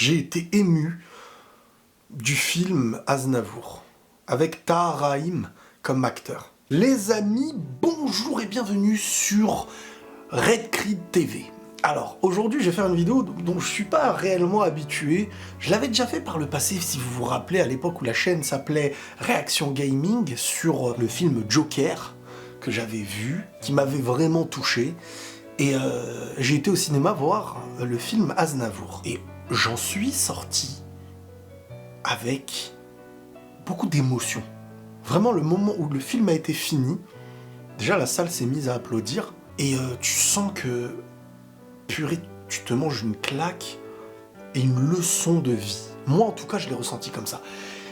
j'ai été ému du film Aznavour, avec Tahar Rahim comme acteur. Les amis, bonjour et bienvenue sur Red Creed TV. Alors, aujourd'hui, je vais faire une vidéo dont je suis pas réellement habitué. Je l'avais déjà fait par le passé, si vous vous rappelez, à l'époque où la chaîne s'appelait Réaction Gaming, sur le film Joker, que j'avais vu, qui m'avait vraiment touché. Et j'ai été au cinéma voir le film Aznavour. Et j'en suis sorti avec beaucoup d'émotion. Vraiment, le moment où le film a été fini, déjà la salle s'est mise à applaudir, et tu sens que, purée, tu te manges une claque et une leçon de vie. Moi, en tout cas, je l'ai ressenti comme ça.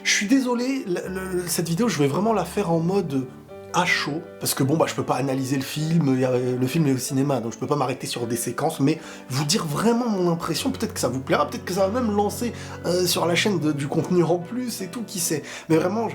Je suis désolé, cette vidéo, je vais vraiment la faire en mode à chaud, parce que bon, je peux pas analyser le film est au cinéma, donc je peux pas m'arrêter sur des séquences, mais vous dire vraiment mon impression, peut-être que ça vous plaira, peut-être que ça va même lancer sur la chaîne du contenu en plus et tout, qui sait. Mais vraiment,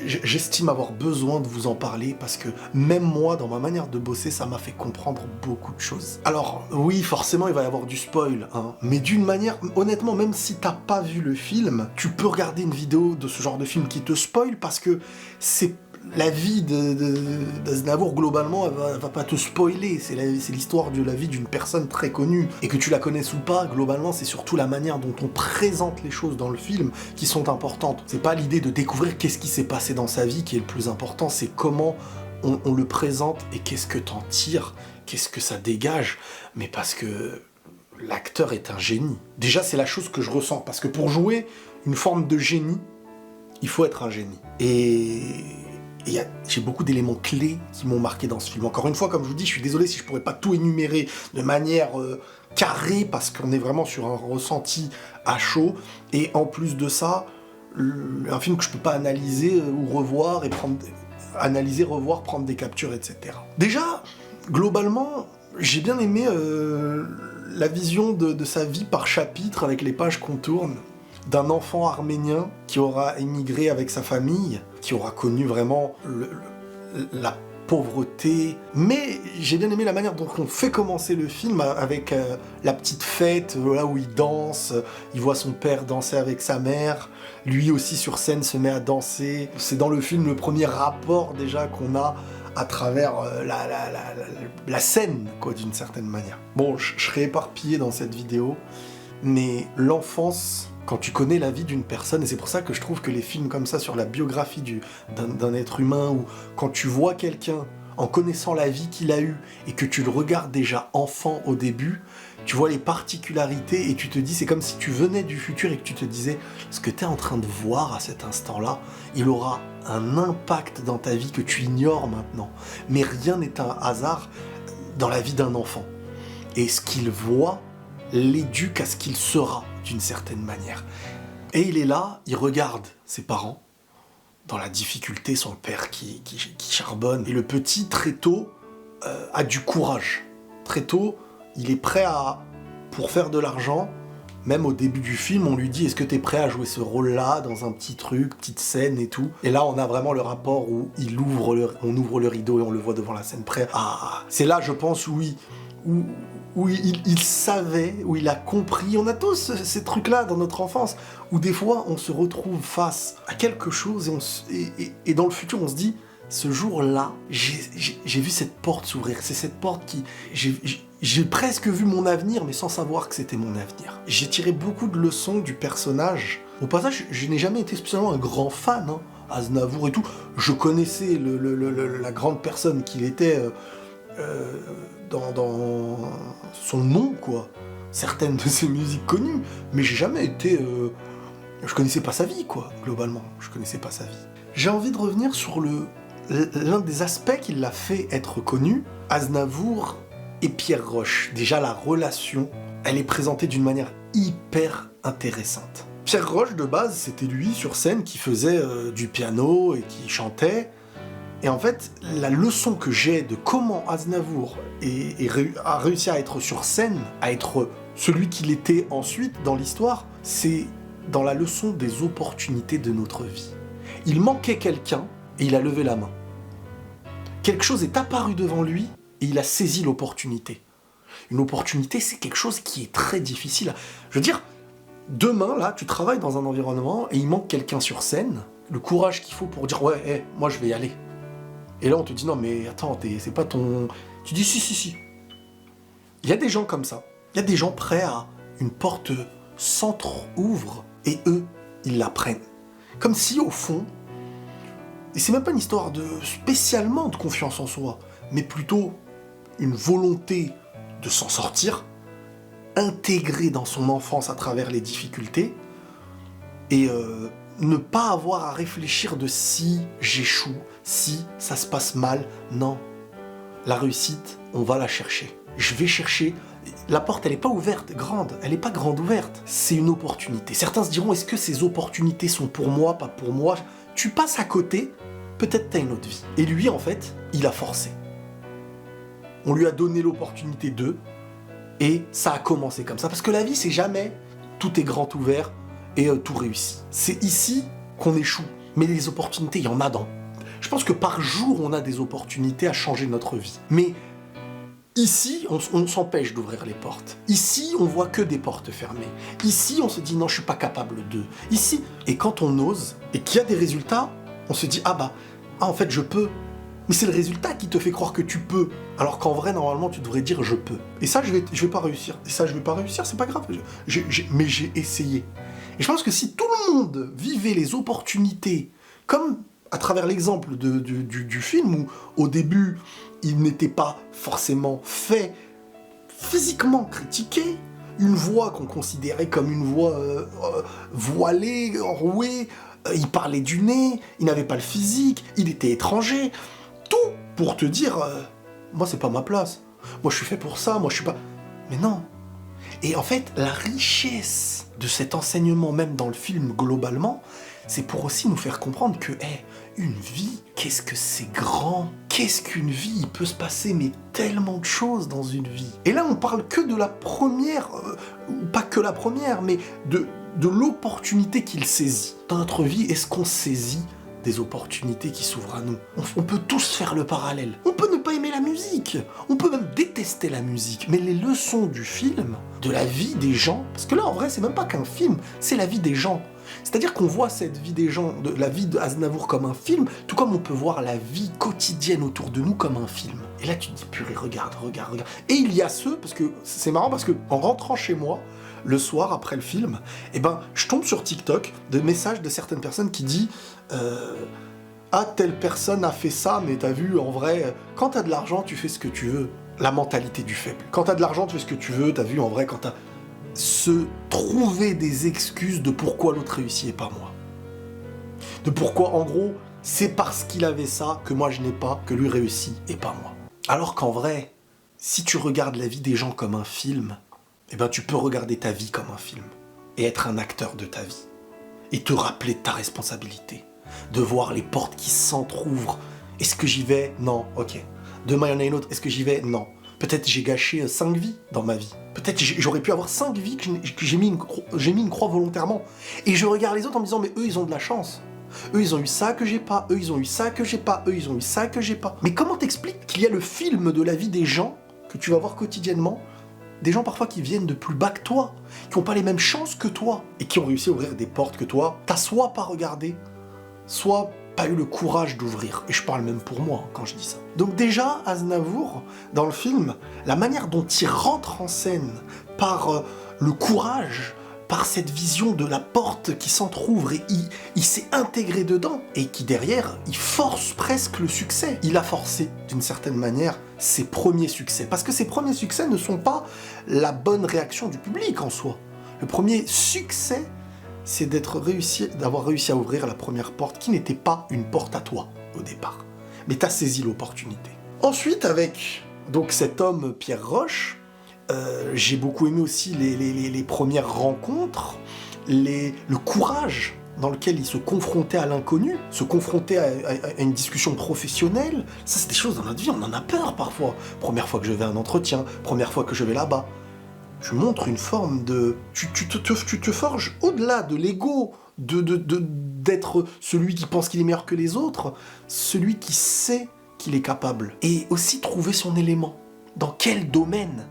j'estime avoir besoin de vous en parler, parce que même moi, dans ma manière de bosser, ça m'a fait comprendre beaucoup de choses. Alors, oui, forcément, il va y avoir du spoil, hein, mais d'une manière, honnêtement, même si t'as pas vu le film, tu peux regarder une vidéo de ce genre de film qui te spoil, parce que c'est la vie d'Aznavour, globalement, elle va pas te spoiler. C'est l'histoire de la vie d'une personne très connue. Et que tu la connaisses ou pas, globalement, c'est surtout la manière dont on présente les choses dans le film qui sont importantes. C'est pas l'idée de découvrir qu'est-ce qui s'est passé dans sa vie qui est le plus important, c'est comment on le présente et qu'est-ce que t'en tires, qu'est-ce que ça dégage. Mais parce que l'acteur est un génie. Déjà, c'est la chose que je ressens. Parce que pour jouer une forme de génie, il faut être un génie. Et j'ai beaucoup d'éléments clés qui m'ont marqué dans ce film. Encore une fois, comme je vous dis, je suis désolé si je pourrais pas tout énumérer de manière carrée, parce qu'on est vraiment sur un ressenti à chaud. Et en plus de ça, un film que je peux pas analyser ou revoir, et analyser, revoir, prendre des captures, etc. Déjà, globalement, j'ai bien aimé la vision de sa vie par chapitre, avec les pages qu'on tourne, d'un enfant arménien qui aura émigré avec sa famille, qui aura connu vraiment la pauvreté. Mais j'ai bien aimé la manière dont on fait commencer le film, avec la petite fête, là où il danse, il voit son père danser avec sa mère, lui aussi sur scène se met à danser. C'est dans le film le premier rapport déjà qu'on a à travers la scène, quoi, d'une certaine manière. Bon, je serai éparpillé dans cette vidéo, mais l'enfance, quand tu connais la vie d'une personne, et c'est pour ça que je trouve que les films comme ça sur la biographie d'un être humain, ou quand tu vois quelqu'un en connaissant la vie qu'il a eue et que tu le regardes déjà enfant au début, tu vois les particularités et tu te dis, c'est comme si tu venais du futur et que tu te disais, ce que tu es en train de voir à cet instant-là, il aura un impact dans ta vie que tu ignores maintenant. Mais rien n'est un hasard dans la vie d'un enfant. Et ce qu'il voit l'éduque à ce qu'il sera, d'une certaine manière. Et il est là, il regarde ses parents, dans la difficulté, son père qui charbonne. Et le petit, très tôt, a du courage. Très tôt, il est prêt pour faire de l'argent. Même au début du film, on lui dit, est-ce que t'es prêt à jouer ce rôle-là, dans un petit truc, petite scène et tout. Et là, on a vraiment le rapport où on ouvre le rideau et on le voit devant la scène, prêt à... C'est là, je pense, où il savait, où il a compris. On a tous ces trucs-là dans notre enfance, où des fois on se retrouve face à quelque chose et dans le futur on se dit, ce jour-là, j'ai vu cette porte s'ouvrir. C'est cette porte qui... J'ai presque vu mon avenir, mais sans savoir que c'était mon avenir. J'ai tiré beaucoup de leçons du personnage. Au passage, je n'ai jamais été spécialement un grand fan, hein, Aznavour et tout. Je connaissais la grande personne qu'il était... dans son nom, quoi. Certaines de ses musiques connues, mais j'ai jamais été... Je connaissais pas sa vie, quoi, globalement. Je connaissais pas sa vie. J'ai envie de revenir sur l'un des aspects qui l'a fait être connu, Aznavour et Pierre Roche. Déjà, la relation, elle est présentée d'une manière hyper intéressante. Pierre Roche, de base, c'était lui, sur scène, qui faisait du piano et qui chantait. Et en fait, la leçon que j'ai de comment Aznavour a réussi à être sur scène, à être celui qu'il était ensuite dans l'histoire, c'est dans la leçon des opportunités de notre vie. Il manquait quelqu'un et il a levé la main. Quelque chose est apparu devant lui et il a saisi l'opportunité. Une opportunité, c'est quelque chose qui est très difficile. Je veux dire, Demain, là, tu travailles dans un environnement et il manque quelqu'un sur scène, le courage qu'il faut pour dire « Ouais, moi je vais y aller ». Et là, on te dit « Non, mais attends, c'est pas ton... » Tu dis « Si. » Il y a des gens comme ça. Il y a des gens prêts à une porte s'entre-ouvre et eux, ils la prennent. Comme si, au fond, et c'est même pas une histoire spécialement de confiance en soi, mais plutôt une volonté de s'en sortir, intégrée dans son enfance à travers les difficultés, et ne pas avoir à réfléchir de si j'échoue, si ça se passe mal. Non. La réussite, on va la chercher. Je vais chercher... La porte, elle n'est pas ouverte, grande. Elle n'est pas grande ouverte. C'est une opportunité. Certains se diront, est-ce que ces opportunités sont pour moi, pas pour moi? Tu passes à côté, peut-être t'as une autre vie. Et lui, en fait, il a forcé. On lui a donné l'opportunité d'eux, et ça a commencé comme ça. Parce que la vie, c'est jamais tout est grand ouvert et tout réussi. C'est ici qu'on échoue. Mais les opportunités, il y en a dans. Je pense que par jour, on a des opportunités à changer notre vie. Mais ici, on s'empêche d'ouvrir les portes. Ici, on voit que des portes fermées. Ici, on se dit non, je suis pas capable de. Ici, et quand on ose, et qu'il y a des résultats, on se dit en fait, je peux. Mais c'est le résultat qui te fait croire que tu peux. Alors qu'en vrai, normalement, tu devrais dire je peux. Et ça, je vais pas réussir. Et ça, je vais pas réussir, c'est pas grave. Mais j'ai essayé. Et je pense que si tout le monde vivait les opportunités comme à travers l'exemple du film où, au début, il n'était pas forcément fait physiquement critiqué, une voix qu'on considérait comme une voix voilée, enrouée, il parlait du nez, il n'avait pas le physique, il était étranger, tout pour te dire moi c'est pas ma place, moi je suis fait pour ça, moi je suis pas... Mais non. Et en fait, la richesse de cet enseignement, même dans le film globalement, c'est pour aussi nous faire comprendre que, une vie, qu'est-ce que c'est grand? Qu'est-ce qu'une vie? Il peut se passer mais tellement de choses dans une vie. Et là, on parle que de la première, ou pas que la première, mais de l'opportunité qu'il saisit. Dans notre vie, est-ce qu'on saisit des opportunités qui s'ouvrent à nous? On peut tous faire le parallèle. On peut ne pas aimer la musique. On peut même détester la musique. Mais les leçons du film, de la vie des gens, parce que là, en vrai, c'est même pas qu'un film, c'est la vie des gens. C'est-à-dire qu'on voit cette vie des gens, la vie d'Aznavour comme un film, tout comme on peut voir la vie quotidienne autour de nous comme un film. Et là, tu te dis, purée, regarde. Et il y a ceux, parce que c'est marrant, parce que en rentrant chez moi, le soir, après le film, je tombe sur TikTok de messages de certaines personnes qui disent telle personne a fait ça, mais t'as vu, en vrai, quand t'as de l'argent, tu fais ce que tu veux. La mentalité du faible. Quand t'as de l'argent, tu fais ce que tu veux, t'as vu, en vrai, quand t'as... Se trouver des excuses de pourquoi l'autre réussit et pas moi. De pourquoi, en gros, c'est parce qu'il avait ça que moi je n'ai pas, que lui réussit et pas moi. Alors qu'en vrai, si tu regardes la vie des gens comme un film, tu peux regarder ta vie comme un film et être un acteur de ta vie et te rappeler de ta responsabilité, de voir les portes qui s'entr'ouvrent. Est-ce que j'y vais? Non, ok. Demain il y en a une autre, est-ce que j'y vais? Non. Peut-être j'ai gâché 5 vies dans ma vie. Peut-être j'aurais pu avoir 5 vies que j'ai mis une croix volontairement. Et je regarde les autres en me disant, mais eux, ils ont de la chance. Eux, ils ont eu ça que j'ai pas. Eux, ils ont eu ça que j'ai pas. Eux, ils ont eu ça que j'ai pas. Mais comment t'expliques qu'il y a le film de la vie des gens que tu vas voir quotidiennement, des gens parfois qui viennent de plus bas que toi, qui n'ont pas les mêmes chances que toi, et qui ont réussi à ouvrir des portes que toi, t'as soit pas regardé, soit pas eu le courage d'ouvrir. Et je parle même pour moi quand je dis ça. Donc déjà, Aznavour, dans le film, la manière dont il rentre en scène par le courage, par cette vision de la porte qui s'entrouvre et il s'est intégré dedans et qui derrière, il force presque le succès. Il a forcé d'une certaine manière ses premiers succès. Parce que ses premiers succès ne sont pas la bonne réaction du public en soi. Le premier succès, c'est d'avoir réussi à ouvrir la première porte qui n'était pas une porte à toi au départ. Mais t'as saisi l'opportunité. Ensuite, avec donc cet homme Pierre Roche, j'ai beaucoup aimé aussi les premières rencontres, le courage dans lequel il se confrontait à l'inconnu, se confrontait à une discussion professionnelle. Ça, c'est des choses dans notre vie, on en a peur parfois. Première fois que je vais à un entretien, première fois que je vais là-bas. Tu montres une forme de... Tu te forges au-delà de l'ego, d'être celui qui pense qu'il est meilleur que les autres, celui qui sait qu'il est capable. Et aussi trouver son élément. Dans quel domaine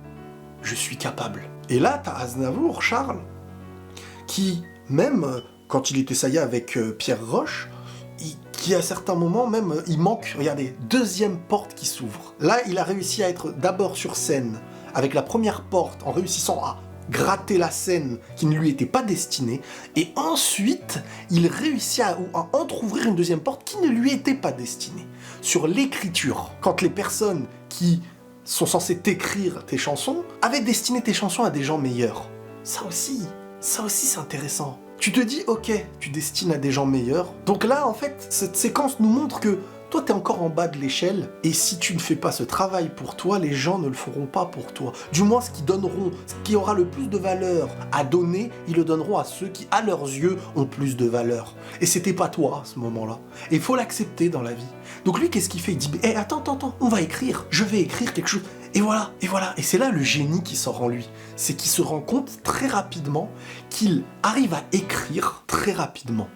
je suis capable? Et là, t'as Aznavour, Charles, qui, même quand il est essayé avec Pierre Roche, qui à certains moments même, il manque, regardez, deuxième porte qui s'ouvre. Là, il a réussi à être d'abord sur scène, avec la première porte, en réussissant à gratter la scène qui ne lui était pas destinée, et ensuite, il réussit à entrouvrir une deuxième porte qui ne lui était pas destinée. Sur l'écriture, quand les personnes qui sont censées t'écrire tes chansons avaient destiné tes chansons à des gens meilleurs. Ça aussi c'est intéressant. Tu te dis, ok, tu destines à des gens meilleurs. Donc là, en fait, cette séquence nous montre que toi, t'es encore en bas de l'échelle, et si tu ne fais pas ce travail pour toi, les gens ne le feront pas pour toi. Du moins, ce qui aura le plus de valeur à donner, ils le donneront à ceux qui, à leurs yeux, ont plus de valeur. Et c'était pas toi, à ce moment-là. Et il faut l'accepter dans la vie. Donc lui, qu'est-ce qu'il fait? Il dit, attends, on va écrire. Je vais écrire quelque chose. Et voilà. Et c'est là le génie qui sort en lui. C'est qu'il se rend compte très rapidement qu'il arrive à écrire très rapidement.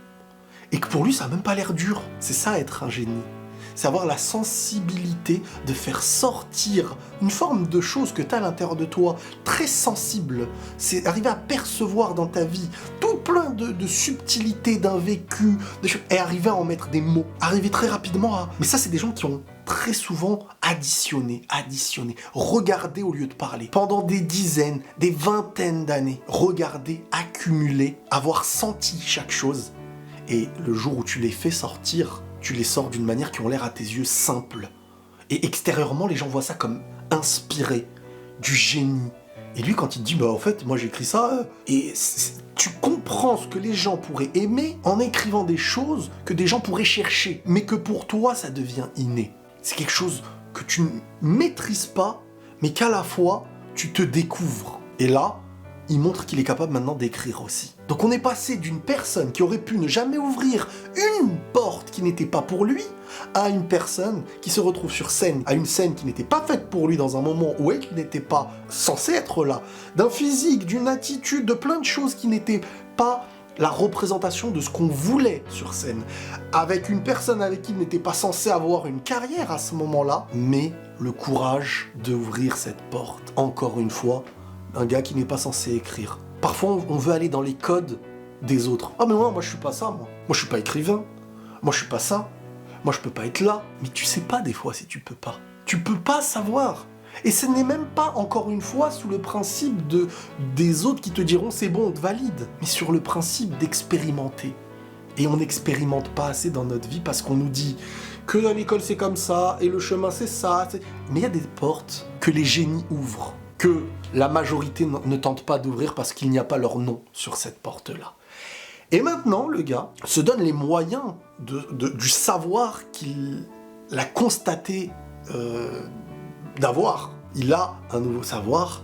Et que pour lui, ça n'a même pas l'air dur. C'est ça, être un génie. C'est avoir la sensibilité de faire sortir une forme de chose que tu as à l'intérieur de toi, très sensible. C'est arriver à percevoir dans ta vie tout plein de subtilités, d'un vécu, et arriver à en mettre des mots. Arriver très rapidement à... Mais ça, c'est des gens qui ont très souvent additionné, regardé au lieu de parler. Pendant des dizaines, des vingtaines d'années, regarder, accumuler, avoir senti chaque chose. Et le jour où tu les fais sortir, tu les sors d'une manière qui ont l'air à tes yeux simple. Et extérieurement, les gens voient ça comme inspiré, du génie. Et lui, quand il te dit, en fait, moi j'écris ça, et tu comprends ce que les gens pourraient aimer en écrivant des choses que des gens pourraient chercher, mais que pour toi, ça devient inné. C'est quelque chose que tu ne maîtrises pas, mais qu'à la fois, tu te découvres. Et là, il montre qu'il est capable maintenant d'écrire aussi. Donc on est passé d'une personne qui aurait pu ne jamais ouvrir une porte qui n'était pas pour lui, à une personne qui se retrouve sur scène, à une scène qui n'était pas faite pour lui dans un moment où il n'était pas censé être là, d'un physique, d'une attitude, de plein de choses qui n'étaient pas la représentation de ce qu'on voulait sur scène, avec une personne avec qui il n'était pas censé avoir une carrière à ce moment-là, mais le courage d'ouvrir cette porte, encore une fois, un gars qui n'est pas censé écrire. Parfois, on veut aller dans les codes des autres. Ah mais moi je suis pas ça, moi. Moi je suis pas écrivain. Moi je suis pas ça. Moi je peux pas être là. Mais tu sais pas des fois si tu peux pas. Tu peux pas savoir. Et ce n'est même pas, encore une fois, sous le principe des autres qui te diront c'est bon, on te valide. Mais sur le principe d'expérimenter. Et on n'expérimente pas assez dans notre vie parce qu'on nous dit que dans l'école c'est comme ça, et le chemin c'est ça. Mais il y a des portes que les génies ouvrent, que la majorité ne tente pas d'ouvrir parce qu'il n'y a pas leur nom sur cette porte-là. Et maintenant, le gars se donne les moyens du savoir qu'il a constaté d'avoir. Il a un nouveau savoir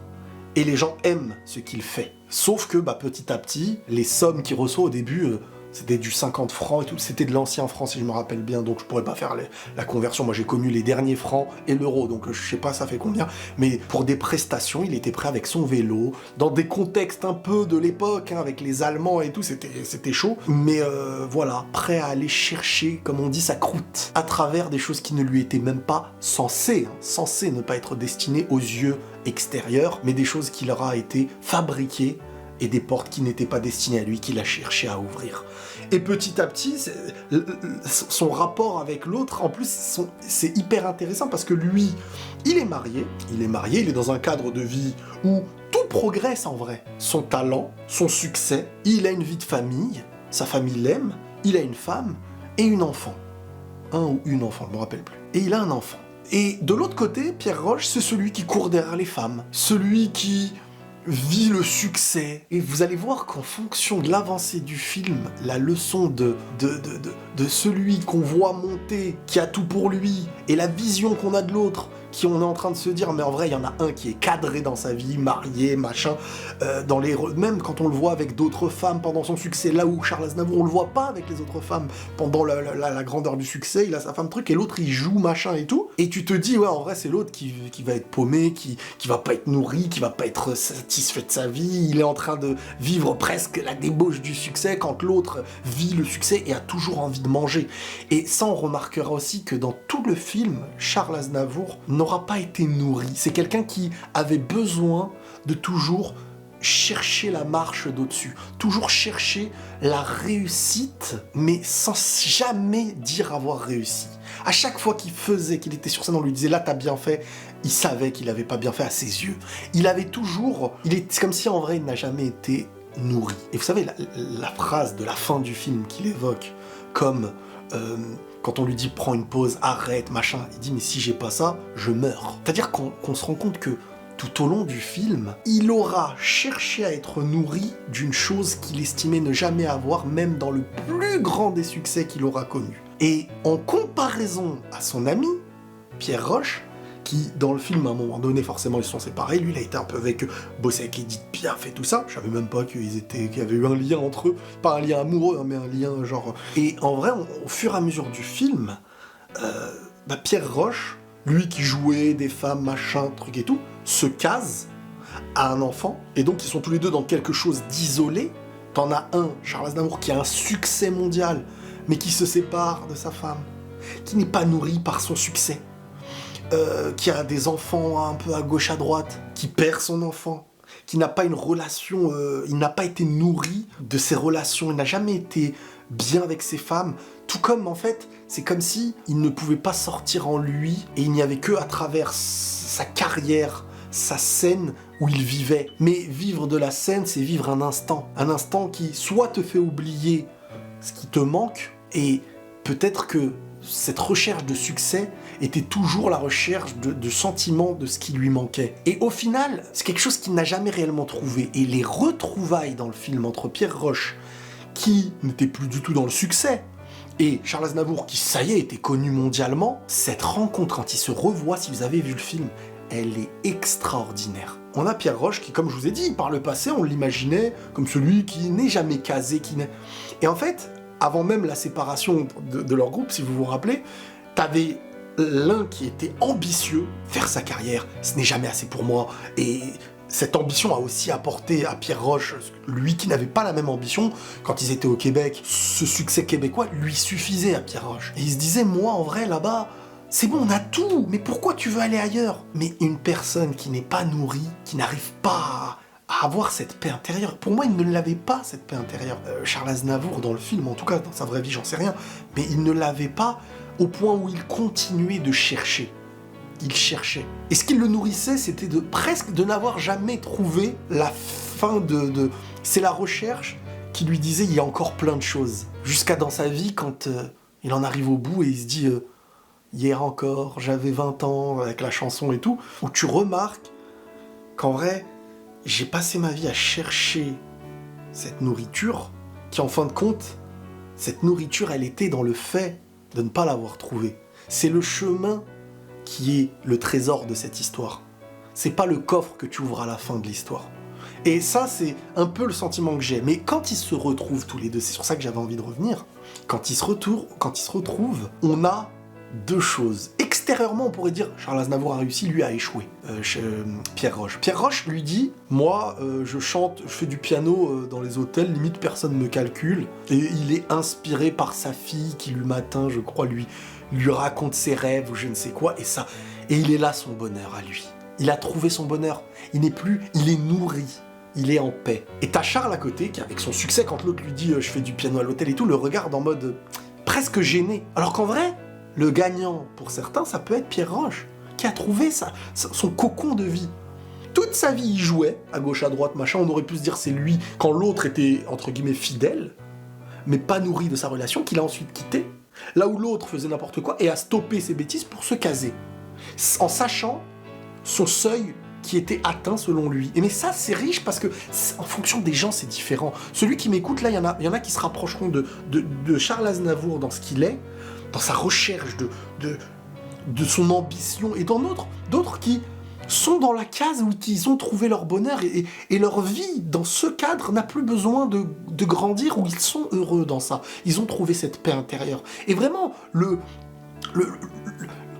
et les gens aiment ce qu'il fait. Sauf que petit à petit, les sommes qu'il reçoit au début... c'était du 50 francs et tout, c'était de l'ancien franc si je me rappelle bien, donc je pourrais pas faire la conversion. Moi j'ai connu les derniers francs et l'euro, donc je sais pas ça fait combien, mais pour des prestations, il était prêt avec son vélo, dans des contextes un peu de l'époque, avec les Allemands et tout, c'était chaud, mais voilà, prêt à aller chercher, comme on dit, sa croûte, à travers des choses qui ne lui étaient même pas censées ne pas être destinées aux yeux extérieurs, mais des choses qui leur a été fabriquées, et des portes qui n'étaient pas destinées à lui, qu'il a cherché à ouvrir. Et petit à petit, son rapport avec l'autre, en plus, c'est hyper intéressant parce que lui, il est marié, il est dans un cadre de vie où tout progresse en vrai. Son talent, son succès, il a une vie de famille, sa famille l'aime, il a une femme et une enfant. Un ou une enfant, je me rappelle plus. Et il a un enfant. Et de l'autre côté, Pierre Roche, c'est celui qui court derrière les femmes, celui qui vit le succès. Et vous allez voir qu'en fonction de l'avancée du film, la leçon de celui qu'on voit monter, qui a tout pour lui, et la vision qu'on a de l'autre, qui on est en train de se dire, mais en vrai, il y en a un qui est cadré dans sa vie, marié, machin, même quand on le voit avec d'autres femmes pendant son succès, là où Charles Aznavour, on le voit pas avec les autres femmes pendant la grandeur du succès, il a sa femme truc, et l'autre, il joue, machin et tout, et tu te dis, ouais, en vrai, c'est l'autre qui va être paumé, qui va pas être nourri, qui va pas être satisfait de sa vie, il est en train de vivre presque la débauche du succès, quand l'autre vit le succès et a toujours envie de manger. Et ça, on remarquera aussi que dans tout le film, Charles Aznavour n'aura pas été nourri. C'est quelqu'un qui avait besoin de toujours chercher la marche d'au-dessus, toujours chercher la réussite, mais sans jamais dire avoir réussi. À chaque fois qu'il était sur scène, on lui disait « là, t'as bien fait », il savait qu'il avait pas bien fait à ses yeux. C'est comme si en vrai, il n'a jamais été nourri. Et vous savez, la phrase de la fin du film qu'il évoque, comme quand on lui dit « prends une pause, arrête, machin », il dit « mais si j'ai pas ça, je meurs ». C'est-à-dire qu'on se rend compte que tout au long du film, il aura cherché à être nourri d'une chose qu'il estimait ne jamais avoir, même dans le plus grand des succès qu'il aura connu. Et en comparaison à son ami, Pierre Roche, qui, dans le film, à un moment donné, forcément, ils se sont séparés. Lui, il a été un peu avec eux, bossé avec Edith Piaf et tout ça. Je savais même pas qu'il y avait eu un lien entre eux. Pas un lien amoureux, hein, mais un lien genre... Et en vrai, au fur et à mesure du film, Pierre Roche, lui qui jouait des femmes, machin, truc et tout, se case à un enfant. Et donc, ils sont tous les deux dans quelque chose d'isolé. T'en as un, Charles Aznavour, qui a un succès mondial, mais qui se sépare de sa femme, qui n'est pas nourri par son succès. Qui a des enfants un peu à gauche à droite, qui perd son enfant, qui n'a pas une relation, il n'a pas été nourri de ses relations, il n'a jamais été bien avec ses femmes, tout comme en fait, c'est comme si il ne pouvait pas sortir en lui, et il n'y avait que à travers sa carrière, sa scène où il vivait. Mais vivre de la scène, c'est vivre un instant qui soit te fait oublier ce qui te manque, et peut-être que cette recherche de succès était toujours la recherche de sentiments de ce qui lui manquait. Et au final, c'est quelque chose qu'il n'a jamais réellement trouvé. Et les retrouvailles dans le film entre Pierre Roche, qui n'était plus du tout dans le succès, et Charles Aznavour, qui, ça y est, était connu mondialement, cette rencontre, quand ils se revoient, si vous avez vu le film, elle est extraordinaire. On a Pierre Roche qui, comme je vous ai dit, par le passé, on l'imaginait comme celui qui n'est jamais casé, Et en fait, avant même la séparation de leur groupe, si vous vous rappelez, t'avais l'un qui était ambitieux, faire sa carrière, ce n'est jamais assez pour moi, et cette ambition a aussi apporté à Pierre Roche, lui qui n'avait pas la même ambition, quand ils étaient au Québec, ce succès québécois lui suffisait à Pierre Roche. Et il se disait, moi en vrai là-bas, c'est bon, on a tout, mais pourquoi tu veux aller ailleurs? Mais une personne qui n'est pas nourrie, qui n'arrive pas à avoir cette paix intérieure. Pour moi, il ne l'avait pas, cette paix intérieure. Charles Aznavour, dans le film, en tout cas, dans sa vraie vie, j'en sais rien, mais il ne l'avait pas au point où il continuait de chercher. Il cherchait. Et ce qui le nourrissait, c'était presque de n'avoir jamais trouvé la fin de... C'est la recherche qui lui disait, il y a encore plein de choses. Jusqu'à dans sa vie, quand il en arrive au bout et il se dit, hier encore, j'avais 20 ans, avec la chanson et tout, où tu remarques qu'en vrai, j'ai passé ma vie à chercher cette nourriture, qui en fin de compte, cette nourriture, elle était dans le fait de ne pas l'avoir trouvée. C'est le chemin qui est le trésor de cette histoire. C'est pas le coffre que tu ouvres à la fin de l'histoire. Et ça, c'est un peu le sentiment que j'ai. Mais quand ils se retrouvent tous les deux, c'est sur ça que j'avais envie de revenir, quand ils se retrouvent, on a deux choses. Extérieurement, on pourrait dire Charles Aznavour a réussi, lui a échoué. Pierre Roche. Pierre Roche lui dit, moi, je chante, je fais du piano dans les hôtels, limite personne me calcule. Et il est inspiré par sa fille qui, le matin, je crois, lui raconte ses rêves ou je ne sais quoi, et ça. Et il est là, son bonheur à lui. Il a trouvé son bonheur. Il est nourri. Il est en paix. Et t'as Charles à côté, qui avec son succès, quand l'autre lui dit je fais du piano à l'hôtel et tout, le regarde en mode presque gêné. Alors qu'en vrai, le gagnant, pour certains, ça peut être Pierre Roche, qui a trouvé son cocon de vie. Toute sa vie, il jouait, à gauche, à droite, machin, on aurait pu se dire c'est lui, quand l'autre était, entre guillemets, fidèle, mais pas nourri de sa relation, qu'il a ensuite quitté, là où l'autre faisait n'importe quoi, et a stoppé ses bêtises pour se caser, en sachant son seuil qui était atteint selon lui. Et mais ça, c'est riche, parce que en fonction des gens, c'est différent. Celui qui m'écoute, là, il y en a qui se rapprocheront de Charles Aznavour dans ce qu'il est, dans sa recherche de son ambition, et dans d'autres qui sont dans la case où ils ont trouvé leur bonheur, et leur vie, dans ce cadre, n'a plus besoin de grandir, où ils sont heureux dans ça. Ils ont trouvé cette paix intérieure. Et vraiment,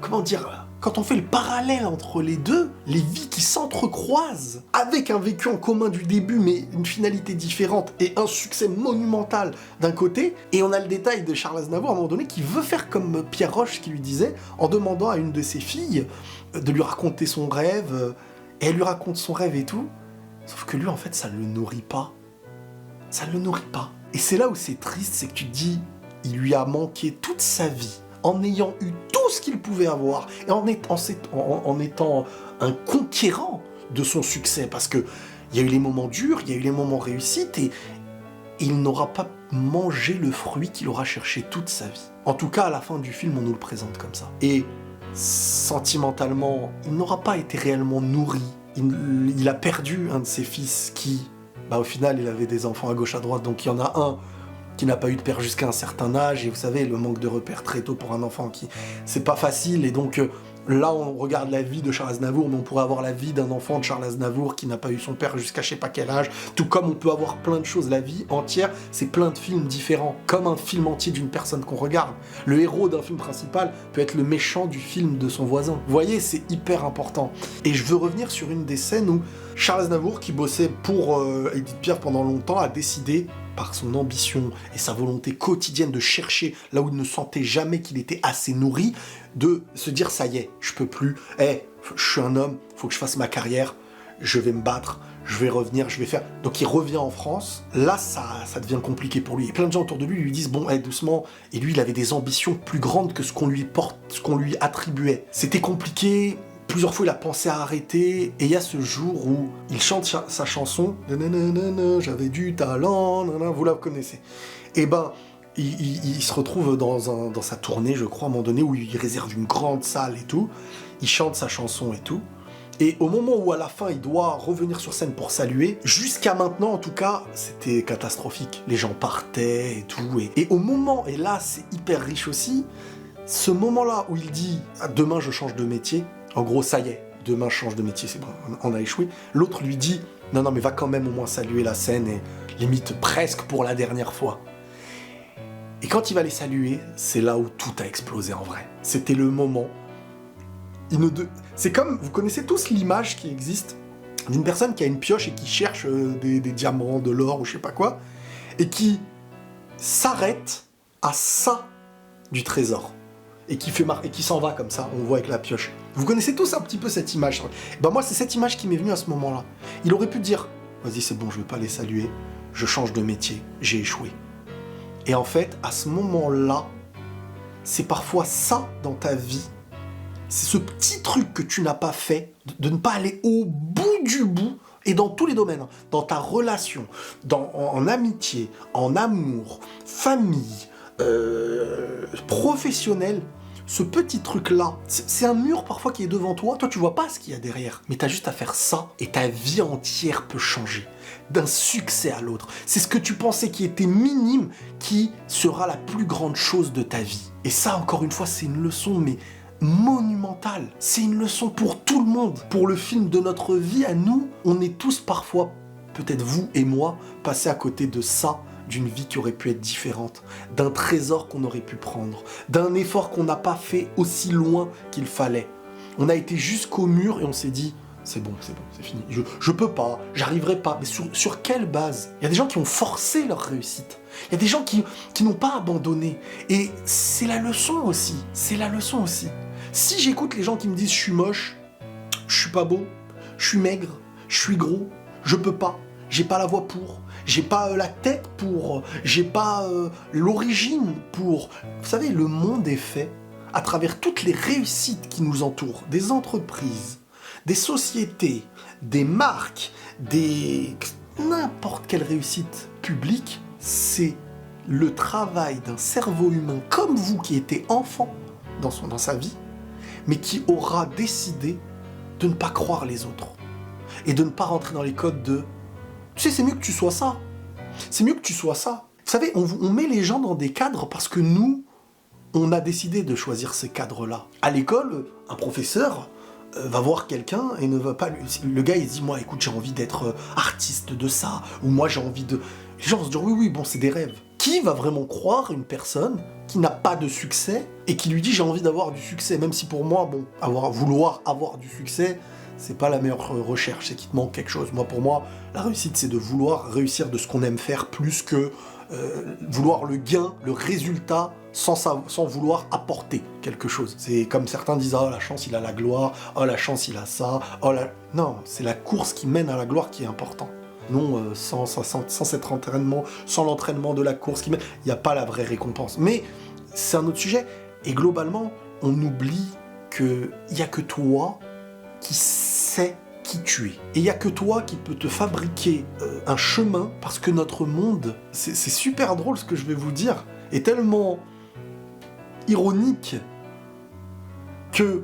comment dire, quand on fait le parallèle entre les deux, les vies qui s'entrecroisent, avec un vécu en commun du début, mais une finalité différente, et un succès monumental d'un côté, et on a le détail de Charles Aznavour, à un moment donné, qui veut faire comme Pierre Roche qui lui disait, en demandant à une de ses filles de lui raconter son rêve, et elle lui raconte son rêve et tout, Sauf que lui, en fait, ça le nourrit pas. Ça le nourrit pas. Et c'est là où c'est triste, c'est que tu te dis, il lui a manqué toute sa vie, en ayant eu tout ce qu'il pouvait avoir, et en étant un conquérant de son succès, parce que il y a eu les moments durs, il y a eu les moments réussites, et il n'aura pas mangé le fruit qu'il aura cherché toute sa vie. En tout cas, à la fin du film, on nous le présente comme ça. Et sentimentalement, il n'aura pas été réellement nourri. Il a perdu un de ses fils qui, au final, il avait des enfants à gauche à droite, donc il y en a un qui n'a pas eu de père jusqu'à un certain âge, et vous savez, le manque de repères très tôt pour un enfant, c'est pas facile, et donc là on regarde la vie de Charles Aznavour, mais on pourrait avoir la vie d'un enfant de Charles Aznavour qui n'a pas eu son père jusqu'à je sais pas quel âge, tout comme on peut avoir plein de choses, la vie entière, c'est plein de films différents, comme un film entier d'une personne qu'on regarde. Le héros d'un film principal peut être le méchant du film de son voisin. Vous voyez, c'est hyper important. Et je veux revenir sur une des scènes où Charles Aznavour, qui bossait pour Edith Piaf pendant longtemps, a décidé, par son ambition et sa volonté quotidienne de chercher là où il ne sentait jamais qu'il était assez nourri, de se dire ça y est, je peux plus, je suis un homme, faut que je fasse ma carrière, je vais me battre, je vais revenir, je vais faire... Donc il revient en France, là ça devient compliqué pour lui, et plein de gens autour de lui lui disent bon, doucement, et lui il avait des ambitions plus grandes que ce qu'on lui attribuait. C'était compliqué. Plusieurs fois, il a pensé à arrêter, et il y a ce jour où il chante sa chanson « J'avais du talent », vous la connaissez. Et il se retrouve dans sa tournée, je crois, à un moment donné, où il réserve une grande salle et tout. Il chante sa chanson et tout. Et au moment où, à la fin, il doit revenir sur scène pour saluer, jusqu'à maintenant, en tout cas, c'était catastrophique. Les gens partaient et tout. Et au moment, et là, c'est hyper riche aussi, ce moment-là où il dit « Demain, je change de métier », en gros, ça y est, demain je change de métier, c'est bon, on a échoué. L'autre lui dit, non, mais va quand même au moins saluer la scène, et limite presque pour la dernière fois. Et quand il va les saluer, c'est là où tout a explosé en vrai. C'était le moment. C'est comme, vous connaissez tous l'image qui existe d'une personne qui a une pioche et qui cherche des diamants, de l'or ou je sais pas quoi, et qui s'arrête à ça du trésor. Et qui s'en va comme ça, on voit avec la pioche. Vous connaissez tous un petit peu cette image. Moi, c'est cette image qui m'est venue à ce moment-là. Il aurait pu dire, vas-y, c'est bon, je vais pas les saluer, je change de métier, j'ai échoué. Et en fait, à ce moment-là, c'est parfois ça dans ta vie, c'est ce petit truc que tu n'as pas fait, de ne pas aller au bout du bout, et dans tous les domaines, dans ta relation, en amitié, en amour, famille, professionnel, ce petit truc-là, c'est un mur parfois qui est devant toi, tu vois pas ce qu'il y a derrière, mais t'as juste à faire ça, et ta vie entière peut changer, d'un succès à l'autre. C'est ce que tu pensais qui était minime, qui sera la plus grande chose de ta vie. Et ça, encore une fois, c'est une leçon, mais monumentale. C'est une leçon pour tout le monde. Pour le film de notre vie à nous, on est tous parfois, peut-être vous et moi, passés à côté de ça, d'une vie qui aurait pu être différente, d'un trésor qu'on aurait pu prendre, d'un effort qu'on n'a pas fait aussi loin qu'il fallait. On a été jusqu'au mur et on s'est dit c'est bon, c'est fini. Je peux pas, j'arriverai pas. Mais sur quelle base? Il y a des gens qui ont forcé leur réussite. Il y a des gens qui n'ont pas abandonné. Et c'est la leçon aussi. C'est la leçon aussi. Si j'écoute les gens qui me disent je suis moche, je suis pas beau, je suis maigre, je suis gros, je peux pas, j'ai pas la voix pour, j'ai pas la tête pour, j'ai pas l'origine pour. Vous savez, le monde est fait à travers toutes les réussites qui nous entourent, des entreprises, des sociétés, des marques, n'importe quelle réussite publique, c'est le travail d'un cerveau humain comme vous qui était enfant dans sa vie, mais qui aura décidé de ne pas croire les autres et de ne pas rentrer dans les codes de tu sais, c'est mieux que tu sois ça. C'est mieux que tu sois ça. Vous savez, on met les gens dans des cadres parce que nous, on a décidé de choisir ces cadres-là. À l'école, un professeur va voir quelqu'un et ne va pas... Le gars, il se dit, moi, écoute, j'ai envie d'être artiste de ça, ou moi, j'ai envie de... Les gens vont se dire, oui, bon, c'est des rêves. Qui va vraiment croire une personne qui n'a pas de succès et qui lui dit, j'ai envie d'avoir du succès, même si pour moi, bon, vouloir avoir du succès, c'est pas la meilleure recherche, c'est qu'il te manque quelque chose. Pour moi, la réussite, c'est de vouloir réussir de ce qu'on aime faire plus que vouloir le gain, le résultat, sans vouloir apporter quelque chose. C'est comme certains disent, oh la chance il a la gloire, oh la chance il a ça, oh la... Non, c'est la course qui mène à la gloire qui est important. Non, sans cet entraînement, sans l'entraînement de la course, il n'y a pas la vraie récompense. Mais c'est un autre sujet, et globalement, on oublie qu'il n'y a que toi qui sais qui tu es. Et il n'y a que toi qui peux te fabriquer un chemin, parce que notre monde, c'est super drôle ce que je vais vous dire, est tellement ironique que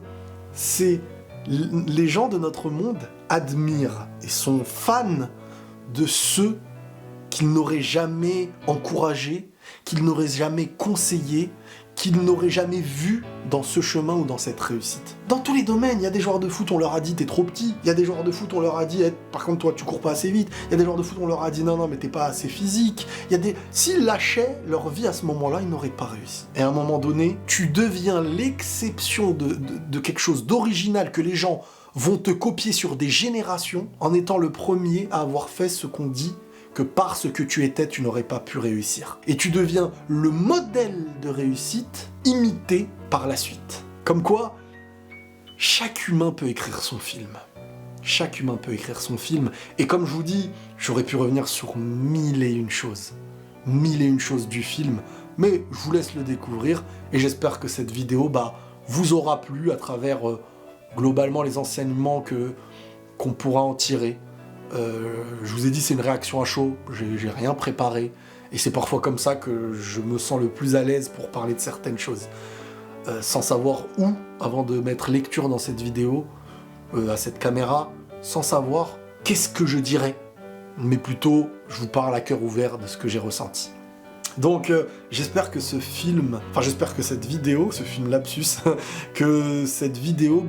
les gens de notre monde admirent et sont fans de ceux qu'ils n'auraient jamais encouragés, qu'ils n'auraient jamais conseillés, qu'ils n'auraient jamais vus dans ce chemin ou dans cette réussite. Dans tous les domaines, il y a des joueurs de foot, on leur a dit t'es trop petit, il y a des joueurs de foot, on leur a dit par contre toi tu cours pas assez vite, il y a des joueurs de foot, on leur a dit non mais t'es pas assez physique, s'ils lâchaient leur vie à ce moment-là, ils n'auraient pas réussi. Et à un moment donné, tu deviens l'exception de quelque chose d'original que les gens vont te copier sur des générations en étant le premier à avoir fait ce qu'on dit que parce que tu étais, tu n'aurais pas pu réussir. Et tu deviens le modèle de réussite imité par la suite. Comme quoi, chaque humain peut écrire son film. Chaque humain peut écrire son film. Et comme je vous dis, j'aurais pu revenir sur 1001 choses. 1001 choses du film. Mais je vous laisse le découvrir. Et j'espère que cette vidéo vous aura plu à travers globalement les enseignements qu'on pourra en tirer. Je vous ai dit, c'est une réaction à chaud, j'ai rien préparé, et c'est parfois comme ça que je me sens le plus à l'aise pour parler de certaines choses, sans savoir où, avant de mettre lecture dans cette vidéo, à cette caméra, sans savoir qu'est-ce que je dirais, mais plutôt, je vous parle à cœur ouvert de ce que j'ai ressenti. Donc j'espère que j'espère que cette vidéo, ce film lapsus, que cette vidéo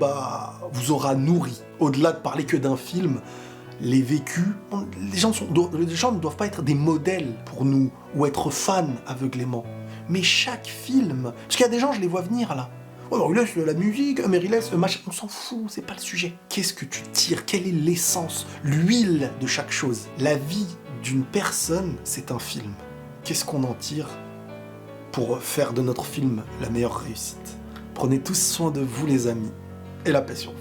vous aura nourri. Au-delà de parler que d'un film, les vécus, les gens ne doivent pas être des modèles pour nous, ou être fans aveuglément. Mais chaque film, parce qu'il y a des gens, je les vois venir là. Oh, il laisse la musique, mais il laisse machin, on s'en fout, c'est pas le sujet. Qu'est-ce que tu tires? Quelle est l'essence, l'huile de chaque chose? La vie d'une personne, c'est un film. Qu'est-ce qu'on en tire pour faire de notre film la meilleure réussite? Prenez tous soin de vous les amis, et la paix sur vous.